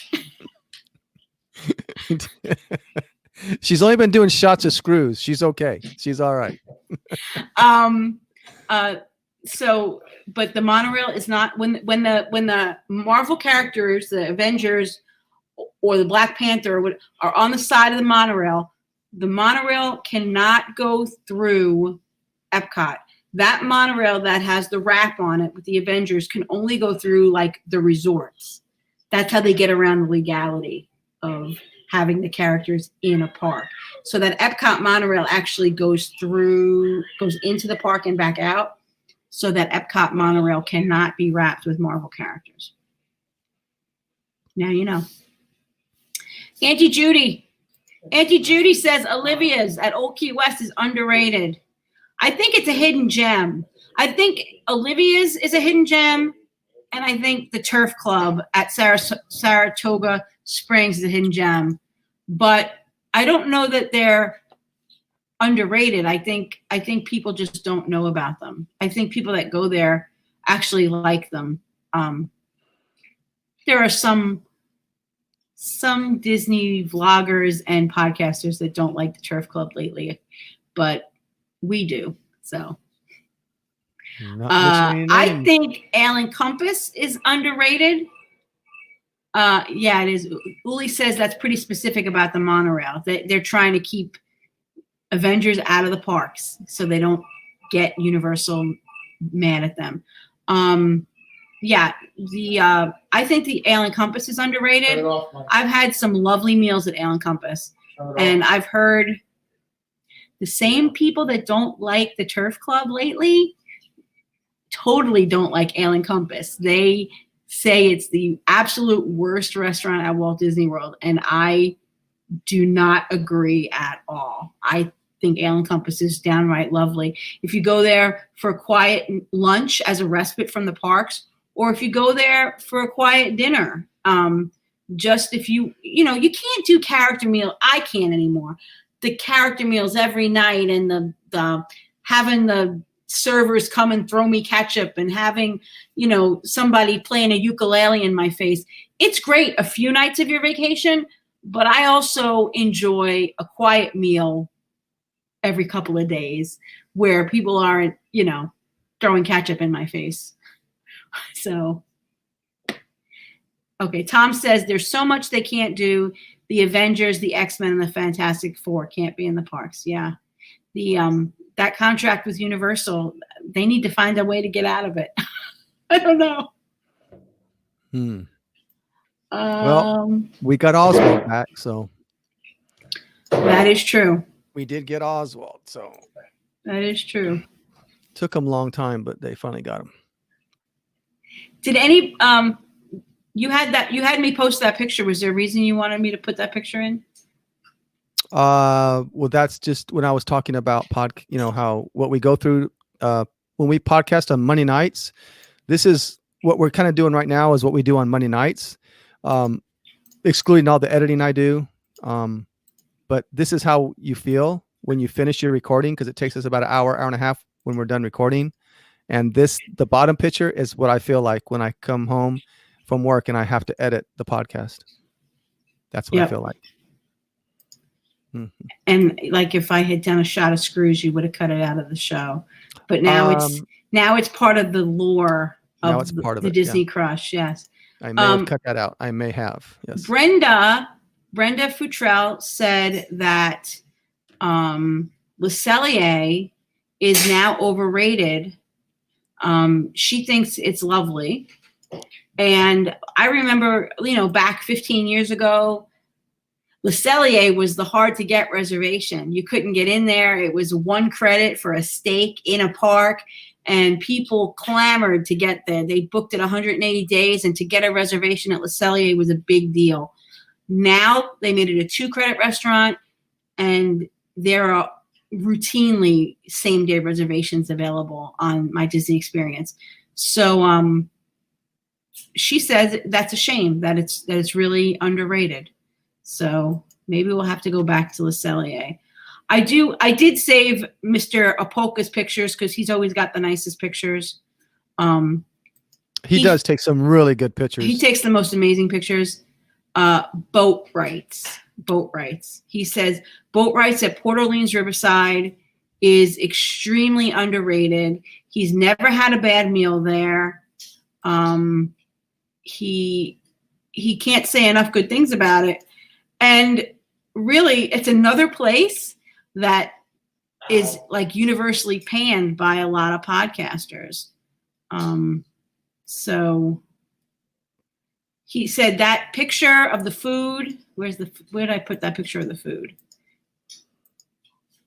She's only been doing shots of screws. She's okay. She's all right. But the monorail is not when the Marvel characters, the Avengers or the Black Panther are on the side of the monorail cannot go through Epcot. That monorail that has the wrap on it with the Avengers can only go through like the resorts. That's how they get around the legality of having the characters in a park. So that Epcot monorail actually goes into the park and back out, so that Epcot monorail cannot be wrapped with Marvel characters. Now you know. Auntie Judy says Olivia's at Old Key West is underrated. I think it's a hidden gem. I think Olivia's is a hidden gem, and I think the Turf Club at Saratoga Springs is a hidden gem. But I don't know that they're underrated. I think people just don't know about them. I think people that go there actually like them. There are some Disney vloggers and podcasters that don't like the Turf Club lately, but we do. So I think Alien Compass is underrated. Yeah, it is. Uli says that's pretty specific about the monorail. They're trying to keep Avengers out of the parks so they don't get Universal mad at them. Yeah, I think the Alien Compass is underrated. I've had some lovely meals at Alien Compass, and I've heard the same people that don't like the Turf Club lately totally don't like Alien Compass. They say it's the absolute worst restaurant at Walt Disney World, and I do not agree at all. I think Ale and Compass is downright lovely. If you go there for a quiet lunch as a respite from the parks, or if you go there for a quiet dinner, just if you can't do character meal. I can't anymore. The character meals every night and the having the servers come and throw me ketchup and having, somebody playing a ukulele in my face. It's great a few nights of your vacation, but I also enjoy a quiet meal every couple of days where people aren't, throwing ketchup in my face. So, okay. Tom says there's so much they can't do. The Avengers, the X-Men, and the Fantastic Four can't be in the parks. Yeah. That contract with Universal, they need to find a way to get out of it. I don't know. Well, we got Oswald back, so that is true. we did get Oswald. So that is true. Took them a long time, but they finally got him. Did you had me post that picture. Was there a reason you wanted me to put that picture in? Well, that's just when I was talking about what we go through when we podcast on Monday nights. This is what we're kind of doing right now is what we do on Monday nights, excluding all the editing I do. But this is how you feel when you finish your recording, because it takes us about an hour and a half when we're done recording. And the bottom picture is what I feel like when I come home from work and I have to edit the podcast. That's what I feel like. Mm-hmm. And like if I had done a shot of Scrooge, you would have cut it out of the show. But now it's part of the lore of the Disney Crush. Yes. I may have cut that out. I may have. Yes. Brenda Futrell said that Le Cellier is now overrated. She thinks it's lovely. And I remember, back 15 years ago, Le Cellier was the hard to get reservation. You couldn't get in there. It was one credit for a steak in a park, and people clamored to get there. They booked it 180 days, and to get a reservation at Le Cellier was a big deal. Now they made it a 2-credit restaurant, and there are routinely same-day reservations available on My Disney Experience. So she says that's a shame that it's really underrated. So maybe we'll have to go back to Le Cellier. I did save Mr. Apolka's pictures because he's always got the nicest pictures. He does take some really good pictures. He takes the most amazing pictures. Boat rights. He says boat rights at Port Orleans Riverside is extremely underrated. He's never had a bad meal there. He can't say enough good things about it. And really, it's another place that is like universally panned by a lot of podcasters. So he said that picture of the food, where did I put that picture of the food?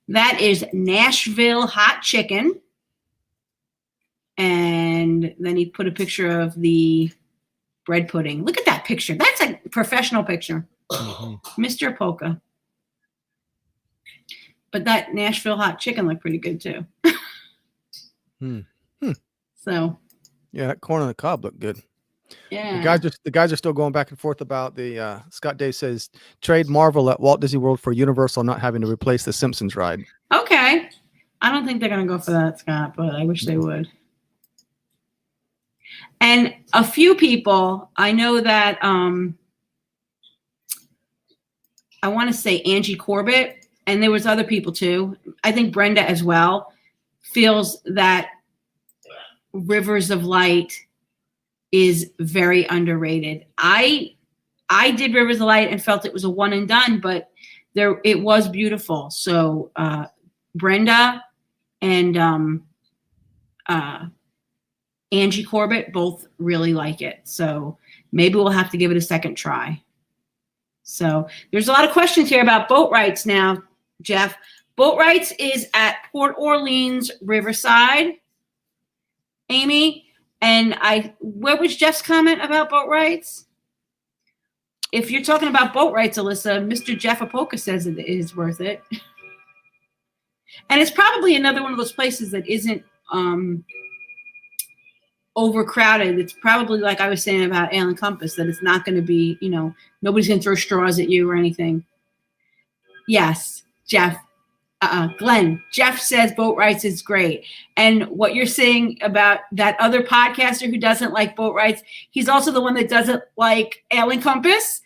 That is Nashville hot chicken. And then he put a picture of the bread pudding. Look at that picture. That's a professional picture. Mm-hmm. Mr. Polka. But that Nashville hot chicken looked pretty good too. So yeah, that corn on the cob looked good. Yeah. The guys are still going back and forth about the Scott Day says trade Marvel at Walt Disney World for Universal not having to replace the Simpsons ride. Okay. I don't think they're gonna go for that, Scott, but I wish they would. And a few people, I know that I want to say Angie Corbett, and there was other people too. I think Brenda as well feels that Rivers of Light is very underrated. I did Rivers of Light and felt it was a one and done, but it was beautiful. So Brenda and Angie Corbett both really like it. So maybe we'll have to give it a second try. So there's a lot of questions here about boat rights now, Jeff. Boat rights is at Port Orleans Riverside, Amy. And what was Jeff's comment about boat rights? if you're talking about boat rights, Alyssa, Mr. Jeff Apoka says it is worth it. And it's probably another one of those places that isn't overcrowded. It's probably like I was saying about Ale and Compass, that it's not going to be, nobody's going to throw straws at you or anything. Yes, Jeff. Glenn, Jeff says boat rights is great. And what you're saying about that other podcaster who doesn't like boat rights, he's also the one that doesn't like Ale and Compass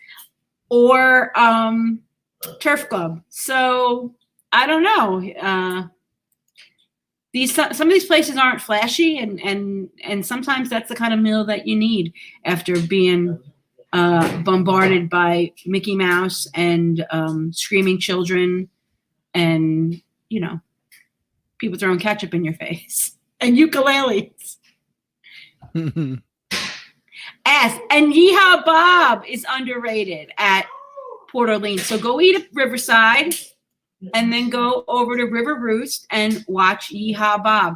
or Turf Club. So I don't know. Some of these places aren't flashy, and sometimes that's the kind of meal that you need after being bombarded by Mickey Mouse and screaming children and people throwing ketchup in your face and ukuleles. And Yeehaw Bob is underrated at Port Orleans. So go eat at Riverside and then go over to River Roost and watch Yeehaw Bob.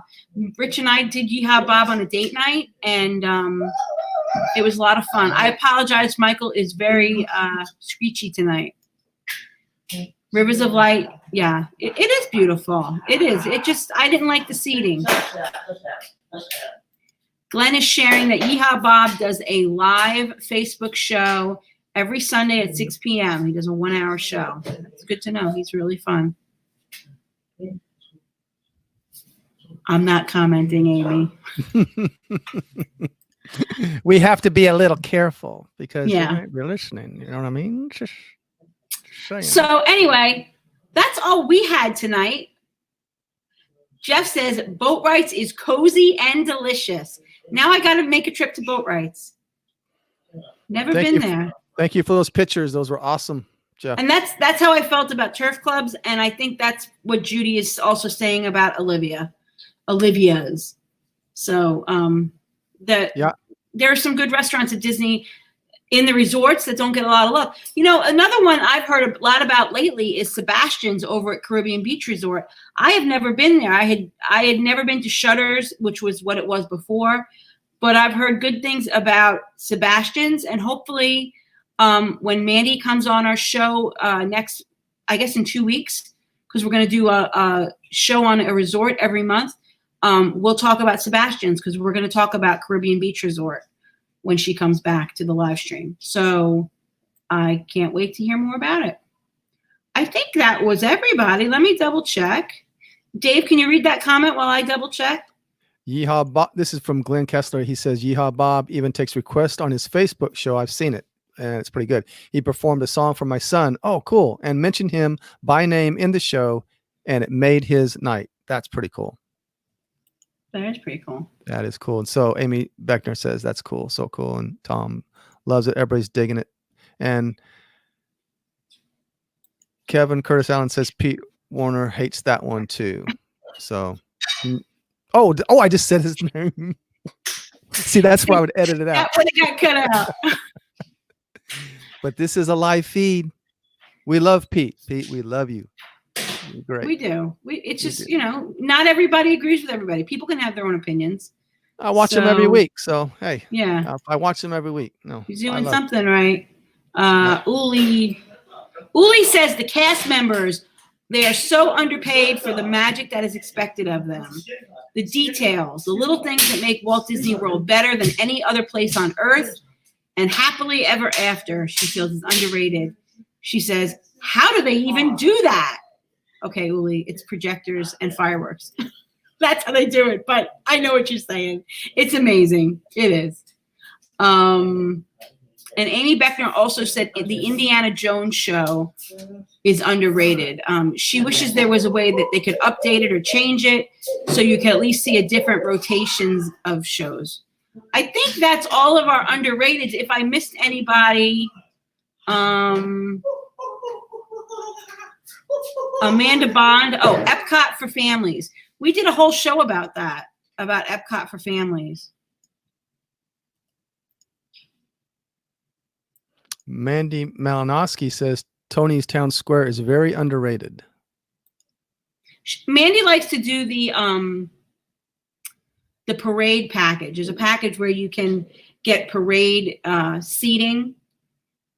Rich and I did Yeehaw Bob on a date night, and it was a lot of fun. I apologize. Michael is very screechy tonight. Rivers of Light. Yeah, it is beautiful. It is. I didn't like the seating. Glenn is sharing that Yeehaw Bob does a live Facebook show every Sunday at 6 p.m. He does a 1-hour show. It's good to know. He's really fun. I'm not commenting, Amy. We have to be a little careful because you're listening. You know what I mean? Just saying. So anyway, that's all we had tonight. Jeff says Boat Rights is cozy and delicious. Now I got to make a trip to Boat Rights. Never been there. Thank you for those pictures. Those were awesome, Jeff. And that's how I felt about turf clubs, and I think that's what Judy is also saying about Olivia's. So there are some good restaurants at Disney in the resorts that don't get a lot of love. Another one I've heard a lot about lately is Sebastian's over at Caribbean Beach Resort. I have never been there. I had never been to Shutters, which was what it was before, but I've heard good things about Sebastian's, and hopefully when Mandy comes on our show next, I guess in 2 weeks, because we're going to do a show on a resort every month, we'll talk about Sebastian's, because we're going to talk about Caribbean Beach Resort when she comes back to the live stream. So I can't wait to hear more about it. I think that was everybody. Let me double check. Dave, can you read that comment while I double check? Yeehaw Bob. This is from Glenn Kessler. He says, Yeehaw Bob even takes requests on his Facebook show. I've seen it, and it's pretty good. He performed a song for my son. Oh, cool. And mentioned him by name in the show, and it made his night. That's pretty cool. That is pretty cool. That is cool. And so Amy Beckner says, that's cool. So cool. And Tom loves it. Everybody's digging it. And Kevin Curtis Allen says Pete Warner hates that one too. So, I just said his name. See, that's why I would edit it out. That would have got cut out. But this is a live feed. We love Pete. Pete, we love you. You're great. We do. It's just, not everybody agrees with everybody. People can have their own opinions. I watch them every week. So, hey. Yeah. I watch them every week. No, he's doing something right. Uli says the cast members, they are so underpaid for the magic that is expected of them. The details, the little things that make Walt Disney World better than any other place on earth, and happily ever after, she feels is underrated. She says, how do they even do that? Okay, Uli, it's projectors and fireworks. That's how they do it. But I know what you're saying. It's amazing. It is. And Amy Beckner also said the Indiana Jones show is underrated. She wishes there was a way that they could update it or change it so you can at least see a different rotations of shows. I think that's all of our underrateds. If I missed anybody, Amanda Bond. Oh, Epcot for Families. We did a whole show about that, about Epcot for Families. Mandy Malinowski says Tony's Town Square is very underrated. Mandy likes to do the parade package. There's a package where you can get parade seating,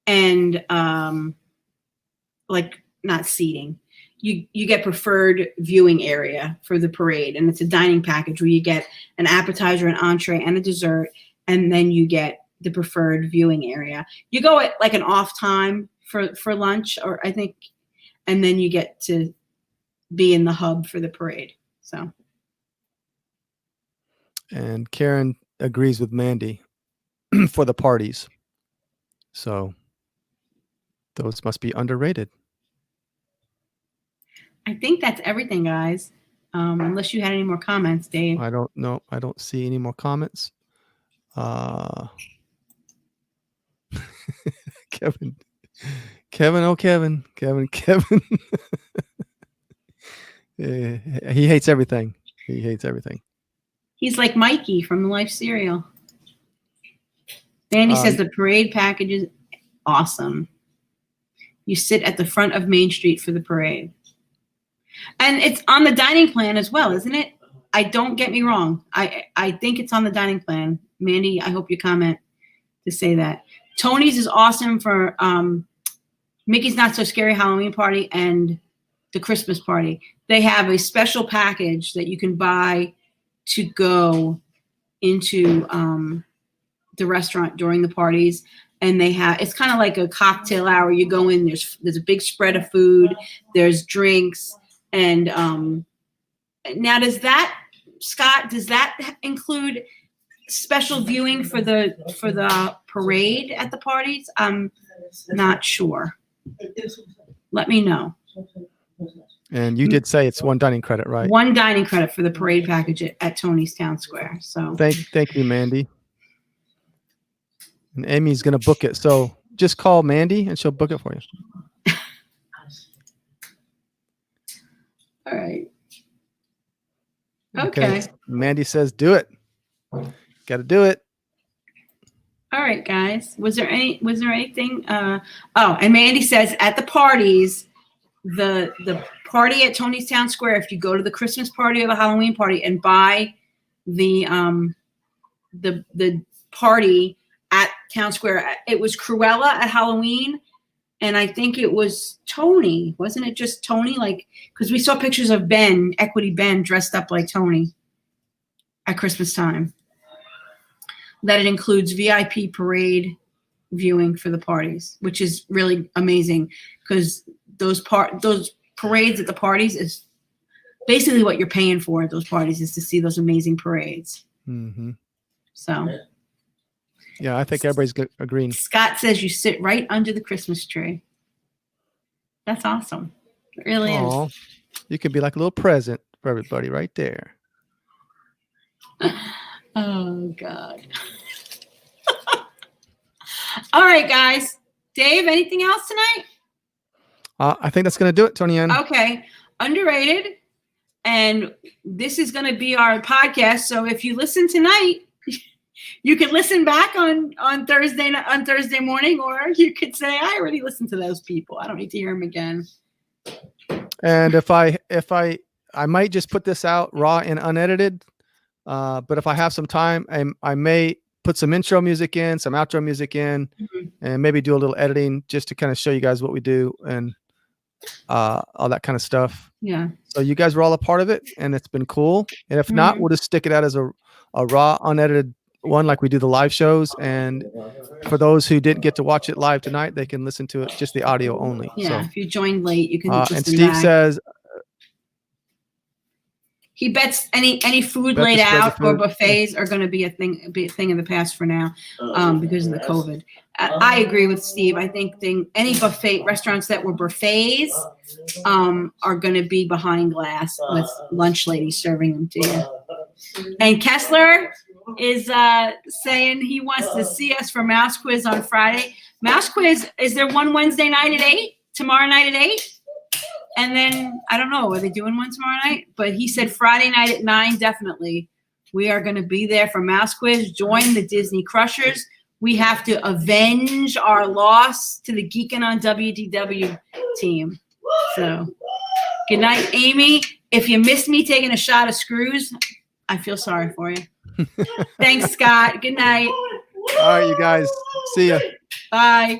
and like not seating. You get preferred viewing area for the parade, and it's a dining package where you get an appetizer, an entree, and a dessert, and then you get the preferred viewing area. You go at like an off time for lunch, or I think, and then you get to be in the hub for the parade. So. And Karen agrees with Mandy for the parties. So those must be underrated. I think that's everything, guys. Unless you had any more comments, Dave. I don't know. I don't see any more comments. Kevin. Yeah, he hates everything. He hates everything. He's like Mikey from the Life cereal. Danny says the parade package is awesome. You sit at the front of Main Street for the parade. And it's on the dining plan as well, isn't it? I don't get me wrong. I think it's on the dining plan. Mandy, I hope you comment to say that. Tony's is awesome for Mickey's Not So Scary Halloween Party and the Christmas party. They have a special package that you can buy to go into the restaurant during the parties. And they have, it's kind of like a cocktail hour. You go in, there's a big spread of food, there's drinks. And now does that, Scott, does that include special viewing for the parade at the parties? I'm not sure. Let me know. And you did say it's one dining credit, right? One dining credit for the parade package at Tony's Town Square. So thank you, Mandy. And Amy's gonna book it. So just call Mandy and she'll book it for you. All right. Okay. Mandy says do it. Gotta do it. All right, guys. Was there anything? And Mandy says at the parties, the party at Tony's Town Square, if you go to the Christmas party or the Halloween party and buy the party at Town Square, it was Cruella at Halloween, and I think it was Tony. Wasn't it just Tony? Like, because we saw pictures of Ben, Equity Ben, dressed up like Tony at Christmas time. That it includes VIP parade viewing for the parties, which is really amazing because those parades at the parties is basically what you're paying for at those parties, is to see those amazing parades. Mm-hmm. So, yeah, I think everybody's agreeing. Scott says you sit right under the Christmas tree. That's awesome. It really is. You could be like a little present for everybody right there. Oh, God. All right, guys. Dave, anything else tonight? I think that's going to do it, Tony Ann. Okay. Underrated. And this is going to be our podcast. So if you listen tonight, you can listen back on Thursday morning, or you could say, I already listened to those people. I don't need to hear them again. And if I might just put this out raw and unedited. But if I have some time, I may put some intro music in, some outro music in, and maybe do a little editing just to kind of show you guys what we do and all that kind of stuff. Yeah. So you guys were all a part of it, and it's been cool. And if not, we'll just stick it out as a raw, unedited one like we do the live shows. And for those who didn't get to watch it live tonight, they can listen to it, just the audio only. Yeah, so, if you joined late, you can listen and Steve back. says, he bets any food laid out or buffets are going to be a thing of the past for now, because of the COVID. I agree with Steve. I think any buffet restaurants that were buffets are going to be behind glass with lunch ladies serving them to you. And Kessler is saying he wants to see us for Mouse Quiz on Friday. Mouse Quiz, is there one Wednesday night at 8? Tomorrow night at 8? And then, I don't know, are they doing one tomorrow night? But he said Friday night at 9, definitely. We are going to be there for Mouse Quiz. Join the Disney Crushers. We have to avenge our loss to the Geekin' on WDW team. So, good night, Amy. If you missed me taking a shot of screws, I feel sorry for you. Thanks, Scott. Good night. all right, you guys. See ya. Bye.